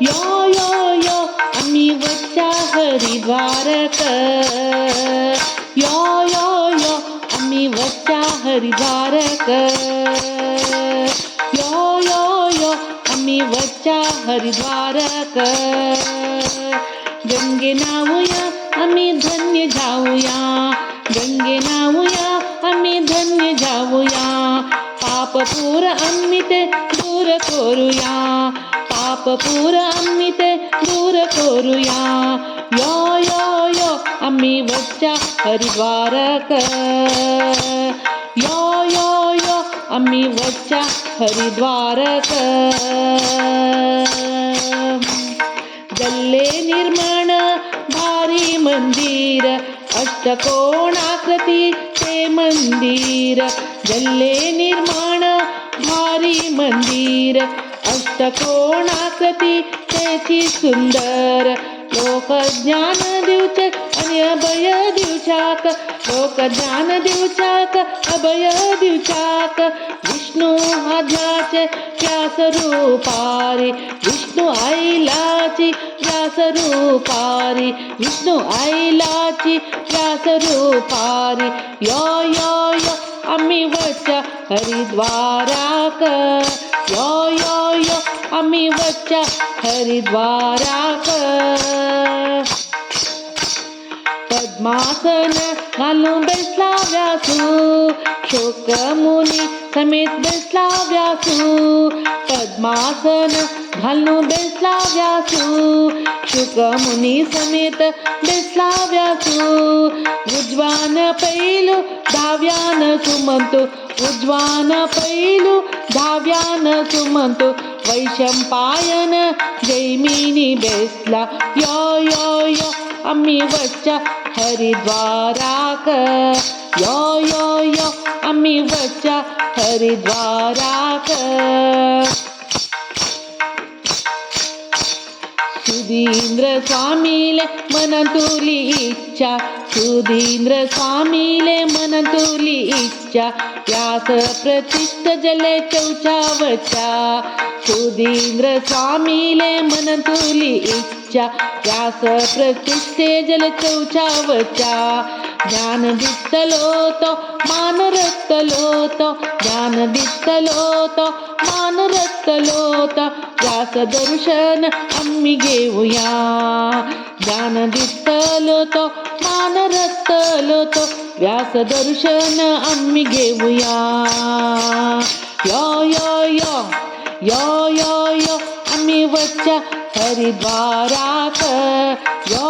यो यो यो आम्ही वच्चा हरिद्वारक. यो यो यो आम्ही वच्चा हरिद्वारक. यो यो यो आम्ही वच्चा हरिद्वारक. गंगे नावूया आम्ही धन्य जाऊया. गंगे नावूया आम्ही धन्य जाऊया. पाप पूर आम्ही ते दूर करूया. पाप पूर आम्ही ते दूर करूया. यो यो यो आम्ही वच्चा हरिद्वारक. यो यो यो आम्ही वच्चा हरिद्वारक. गल्ले निर्माण भारी मंदिर अष्टकोणाकृती ते मंदिर. गल्ले निर्माण भारी मंदिर अष्टकोणाकृती तेची सुंदर. लोक ज्ञान दिवचे आणि अभय दिवचाक. लोक ज्ञान दिवचाक अभय दिवचाक. विष्णू आद्याचे व्यास रूपारी. विष्णू आईलाची व्यास रूपारी. विष्णू आईलाची व्यास रूपारी. यो यो यो आम्ही वच्चा हरिद्वाराक. यो यो यो आम्ही वच्चा हरिद्वाराक. पद्मासन घालून बसला व्यासू. शोकमुनी समेत बसला व्यासू. पद्मासन घालून बसला व्यासू. शुकमुनी समेत बसला व्यासू. उज्वान पैलू धाव्यान सुमंतो. उज्वान पैलू धाव्यान सुमंतो. वैशंपायन जैमिनी बेसला. यो यो यो आम्ही वच्चा हरिद्वाराक. यो यो यो आम्ही वच्चा हरिद्वाराक. सुधींद्र स्वामीले मन तुली इच्छा. सुधींद्र स्वामीले मन तुली इच्छा. व्यास प्रतिष्ठ जले चौचावचा. सुधींद्र स्वामीले मन तुली इच्छा. व्यास प्रतिष्ठे जल चौचावचा. ज्ञान दिसलो तो मान रक्तलो तो. ज्ञान दिसलो तो मान रक्तलो तो. व्यास दर्शन आम्ही घेऊया. ज्ञान दिसलो तो मान रक्तलो तो. व्यास दर्शन आम्ही घेऊया. यो यो यो यो यो यो आम्ही वच्चा हरिद्वाराक. यो